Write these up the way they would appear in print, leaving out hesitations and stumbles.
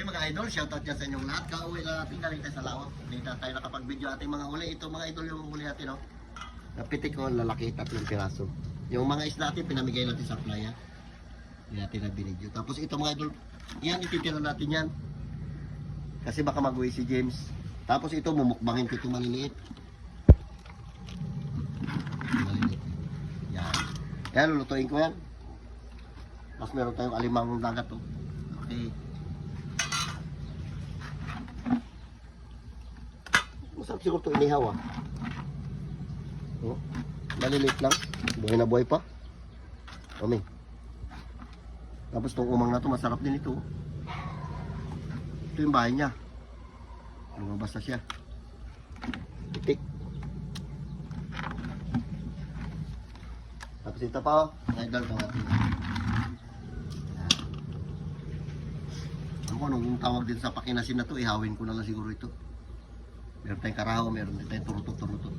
Okay mga idol, shoutout dyan sa inyong lahat. Kauwi na natin, galing tayo sa lawak. Hindi na tayo nakapag-video ating mga huli. Ito mga idol yung huli natin, no? Napitik ko, lalaki, 3 piraso. Yung mga isla natin, pinamigay natin sa playa. Hindi natin na binidyo. Tapos ito mga idol, yan, ititira natin yan. Kasi baka mag-uwi si James. Tapos ito, mumukbangin ko itong maliliit. Maliliit. Yan. Yan, lulutuin ko yan. Tapos meron tayong alimang dagat, oh. Okay. Masarap siguro ito inihaw, ah. Oh, maliliit lang. Buhay na buhay pa. Kami. Tapos itong umang na ito, masarap din ito. Ito yung bahay niya. Lumabas na siya. Itik. Tapos ito pa, oh. Idol pa natin. Ako, nung tawag din sa pakinasin na to, ihawin ko na lang siguro ito. Meron tayong karahaw, meron din tayong turutot-turutot.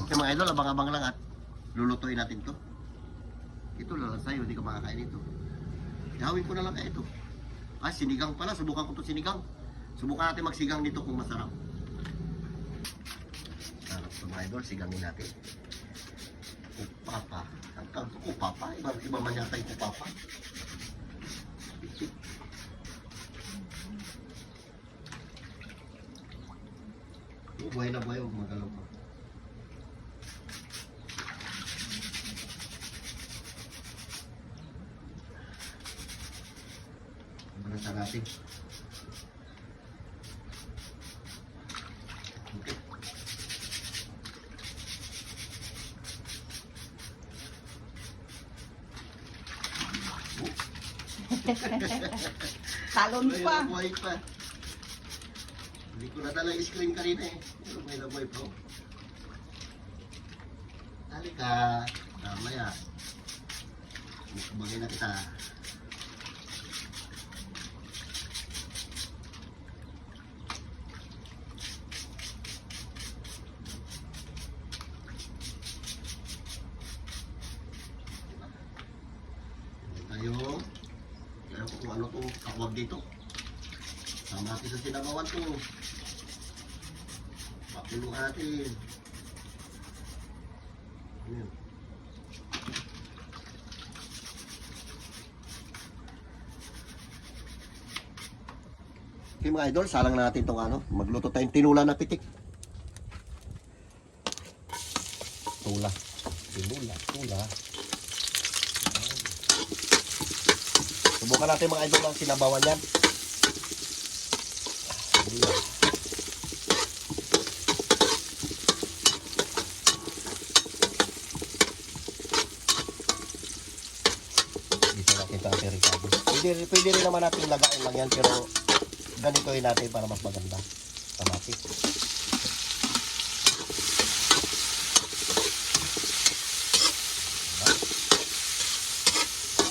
Okay mga idol, abang-abang lang at lulutuin natin to. Ito lang sa'yo, hindi ka makakain ito. Ihawin ko na lang ito. Ah, sinigang pala, subukan ko to sinigang. Subukan natin magsigang dito kung masarap. Sarap to mga idol, sigangin natin. Upapa. Ang tawag ko, upapa. Iba man yata yung upapa. Buhay na buhay, huwag magalaw pa. Magalaw natin. Okay. Talon pa. Buhay pa. Hindi ko nadala yung screen kanina eh. Pero may nabuhay pa. Halika. Mamaya. Mukbangin na kita. Tayo. Kaya ko kung ano itong tawag dito. Sama natin sa sinabawan to. Pakulong natin. Ayan. Okay mga idol, salang natin itong ano. Magluto tayong tinula na pitik. Tula. Tula. Subukan natin mga idol ang sinabawan yan. Dito na kita Ricardo. Pwede rin naman natin lagain lang yan, pero ganitoin natin para mas maganda. Kamatis.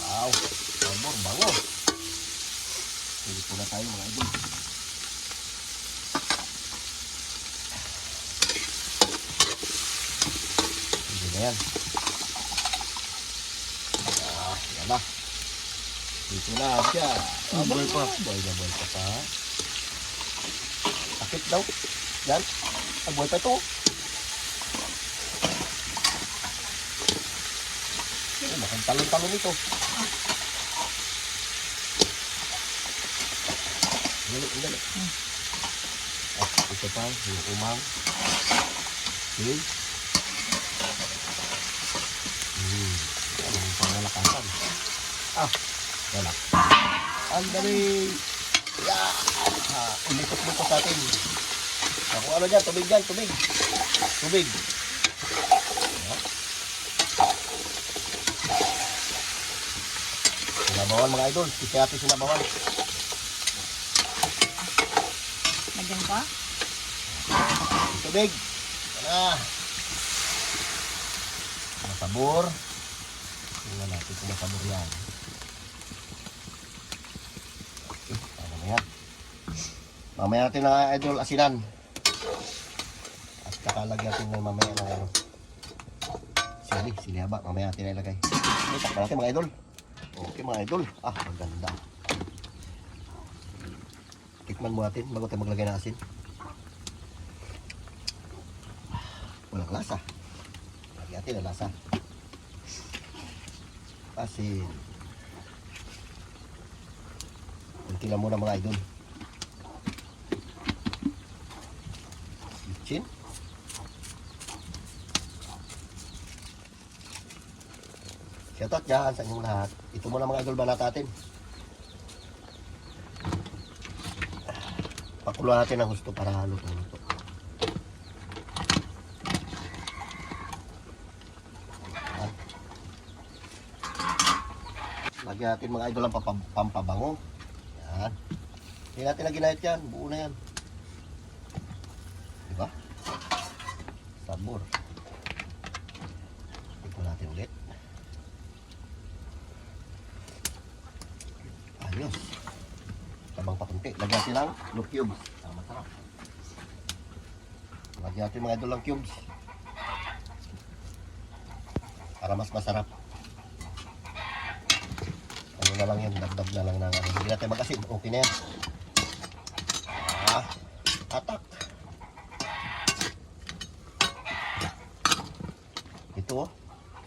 Wow, sabor, bango. Pwede po na tayo mga idol. Yan. Yan na. Dito na siya. Boy pa. Boy na pa. Akit daw. Yan. Boy pa ito. Makang talon-talon ito. Gali. Ito pa. Yung umang. Okay. Anong pangalakasan? Wala. Ang dali. Yan. Ulikot-likot natin. Kung ano dyan, tubig dyan, tubig. Sinabawan mga idol. Kasi natin sinabawan. Nagyan pa? Tubig. Yan na. Masabor. Tingnan natin kung masabor yan. Okay, tama na yan. Mamaya natin na idol asinan. At kakalagyan natin na mamaya ng ano. Sili haba. Mamaya natin na ilagay. Takpan natin mga idol. Okay mga idol. Maganda. Tikman mo natin bago tayo maglagay ng asin. Walang lasa. Lagyan natin ang lasa. Asin. Kunti lang muna mga idol. Bitchin. Shoutout dyan sa inyong lahat. Ito muna mga idol balat natin. Pakuluan natin ang gusto para luto-luto. Lagyan natin mga idol ang pampabango. Yan. Hindi natin na ginahit yan. Buo na yan. Diba? Sabor. Tignan natin ulit. Ayos. Sabang pakunti. Lagyan natin ang no cubes. Masarap. Lagyan natin mga idol ang cubes. Para mas masarap. Ano na lang yun. Dagdag na lang ng ano. Hindi natin mag-asin. Okay na yan. Atak. Ito oh.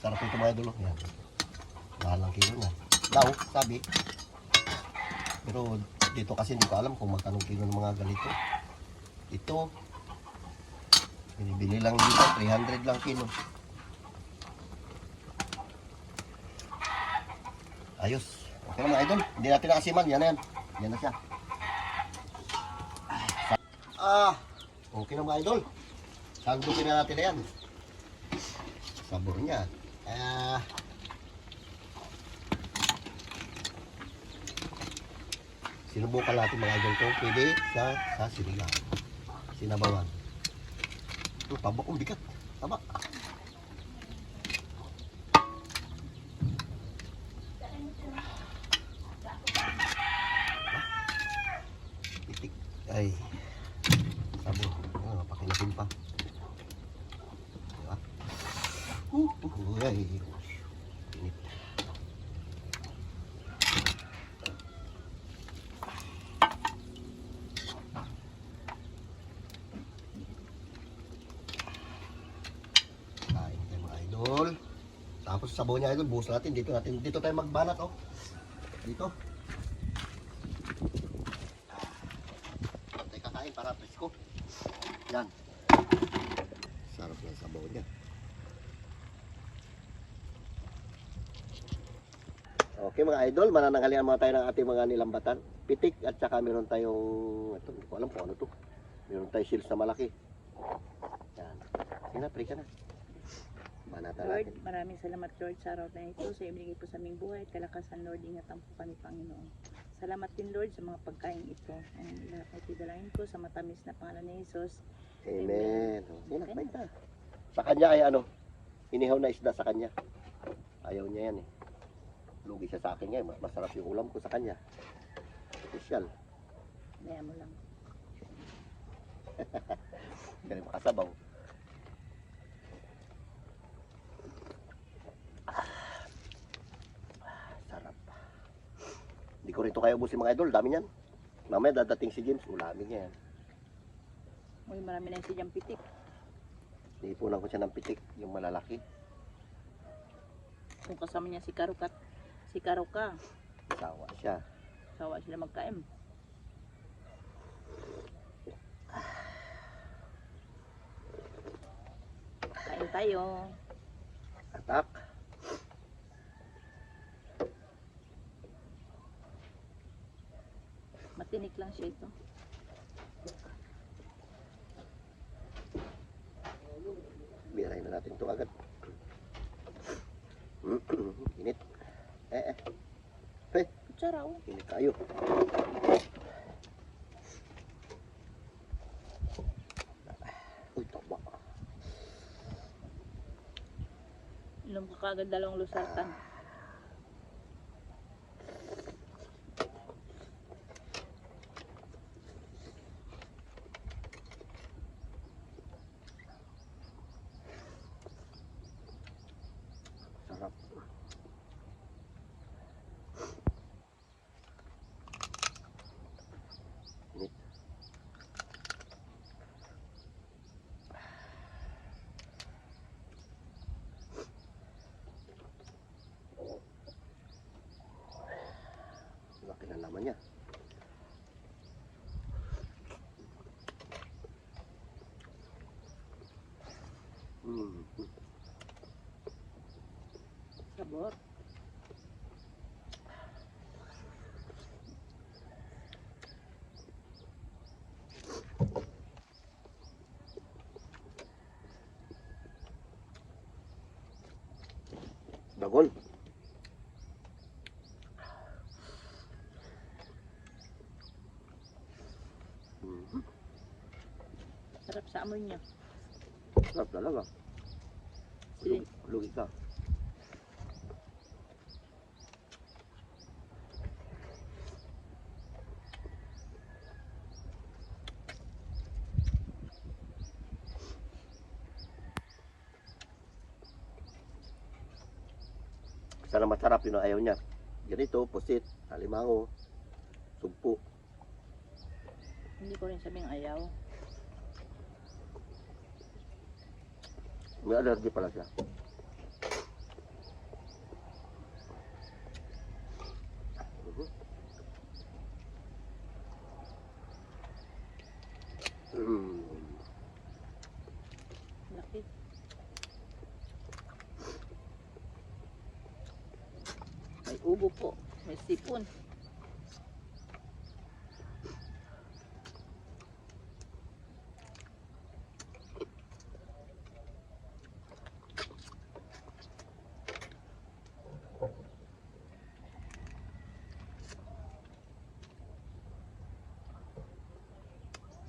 Sarap ito mga idol. Yan. Mahal ng kilo na. Daw, sabi. Pero dito kasi hindi ko alam kung magkano kilo ng mga ganito. Ito. Binibili lang dito. 300 lang kilo. Ayos. Okay na mga idol. Hindi natin nakasiman. Yan na yan. Yan na siya. Okay na mga idol. Sandupin na natin na yan. Sabor niya. Sinubukan natin mga idol ko. Pwede sa sinigang. Sinabawan. Ito, taba kong bigat. Taba. Itik. Ay. Sabor. Pakinasin pa. Diba? Ay. Init. Kain tayo mga idol. Tapos sabaw niya idol, buhos natin. Dito tayo magbanat oh. Dito. Tayo kakain para presko. Yan. Sarap ng sabaw niya. Okay mga idol, mananangalian mga tayo ng ating mga nilambatan. Pitik at saka meron tayong, ito, hindi ko alam kung ano to. Meron tayong shields na malaki. Yan. Sige na, pray ka na. Banatan Lord, natin. maraming salamat Lord sa araw na ito. Sa ibigay po sa aming buhay, kalakasan Lord, ingatan po kami Panginoon. Salamat din Lord sa mga pagkain ito. Ang lahat ay tidalain ko sa matamis na pangalan ni Jesus. Amen. Sige na, pray ka. Sa kanya ay ano, inihaw na isda sa kanya. Ayaw niya yan eh. Lugi siya sa akin ngayon. Mas masarap yung ulam ko sa kanya. Special. Daya mo lang. Ganun makasabaw. Sarap. Hindi ko rito kaya ubusin mga idol. Dami niyan. Mamaya dadating si James. Ulamin niya yan. Uy, marami na yung sidyang pitik. Iipunan ko siya ng pitik. Yung malalaki. Kung kasama niya si Karuka, Sawa siya. sawa sila magkain. Kain tayo. Atak. Matinik lang siya ito. Birahin na natin ito agad. Init. Kutsara oh. Init tayo. Uy, taba. Inom ka kagad dalawang lusatan. Sarap. Init. Laki ng laman niya. Sabor. Dagon. Sarap sa amoy niya. Sarap talaga. Silin. Lugi ka. Sana masarap yun ang ayaw niya. Ganito, pusit, alimango, sumpo. Hindi ko rin sabing ayaw. May allergy pala siya. Laki. May ubo po. May sipon.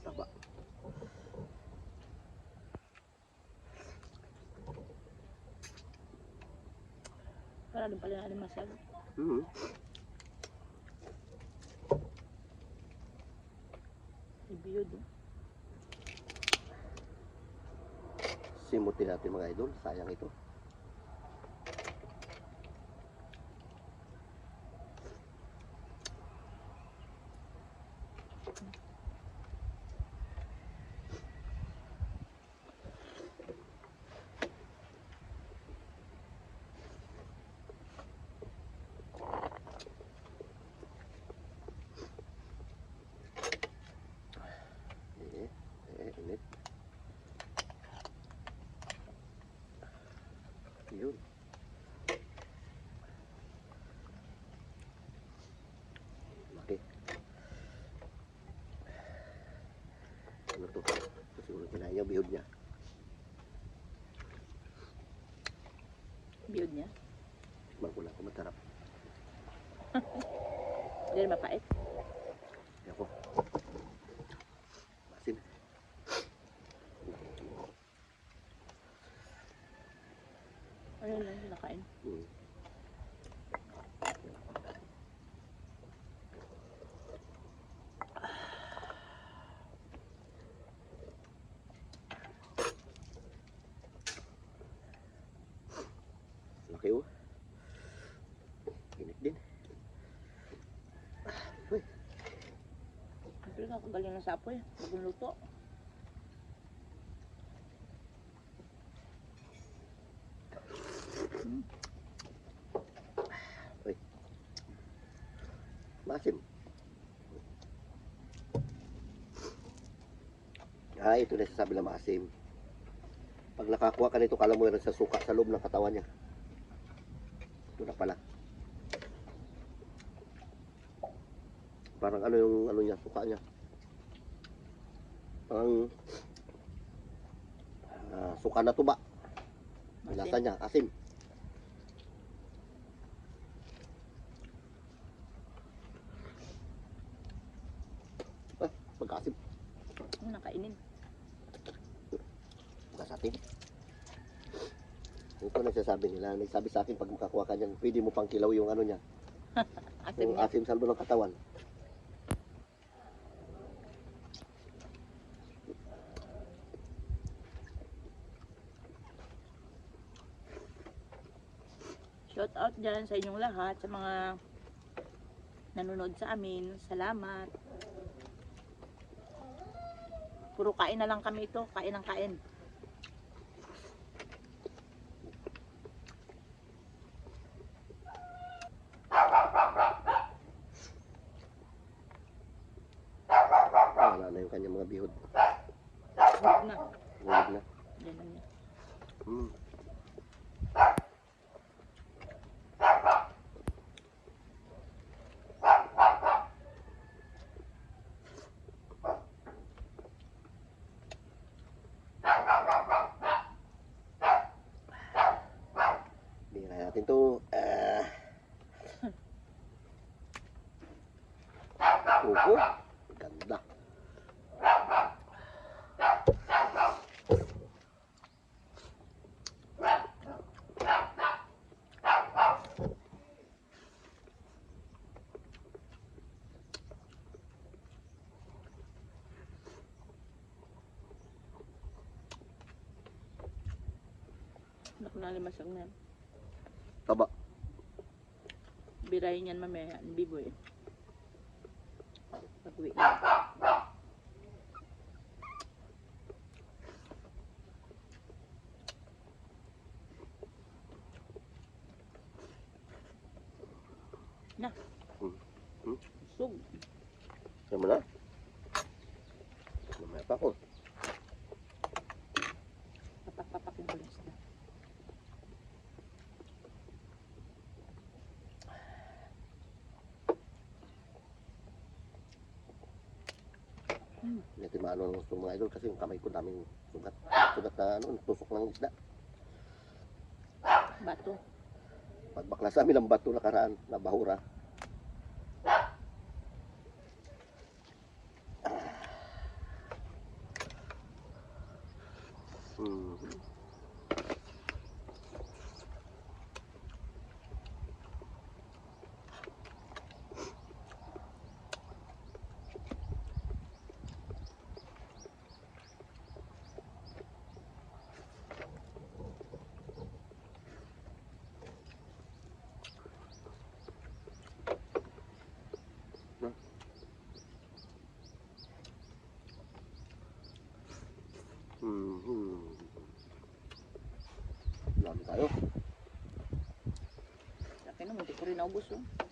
Taba. Para din pala na alimasag. Ibiyod. Simutin natin mga idol. Sayang ito. Init. Yun. Laki. Ano to? Ito siguro kinain niya, bihod niya. Biyod niya. Tikman ko lang kung masarap. Hindi rin mapait. Ako. Masin. Ano lang nakain. Laki oh. Init din. Uy. Siyempre kakagaling ng sapoy. Bagong luto. Uy. Masim. Ito na sasabi na maasim. Pag nakakuha ka nito, kala mo yan sa suka sa loob ng katawan niya. Ito na pala. Parang ano yung ano niya, suka niya. Parang suka na tuba. Ang lasa niya, asim. Pagkasim. Ano nakainin? Kasatin. Ito nagsasabi nila. Nagsabi sa akin pag makakuha ka niyan, pwede mo pang kilaw yung ano niya. Asim Yung niya. asim sa loob ng katawan. Shout out dyan sa inyong lahat, sa mga nanonood sa amin. Salamat. Puro kain na lang kami ito. Kain ng kain. yung kanyang mga bihod. Huwag na. Huwag na. Yan na niya. Hmm. Bira natin to. Opo. Ganda. Nakalimasag na yan. Taba. Birahin yan mamaya. Biboy. Pag-uwi na. Na. Sug. Yan mo na. Mamaya pa ako. Papak-papak yung kulis na. Hindi natin maano ng gusto mga idol kasi yung kamay ko daming sugat. Sugat na ano, tusok ng isda. Bato. Pagbakla sa amin ang bato nakaraan na bahura. Dami tayo. Laki naman, hindi ko rin naubos. Oh.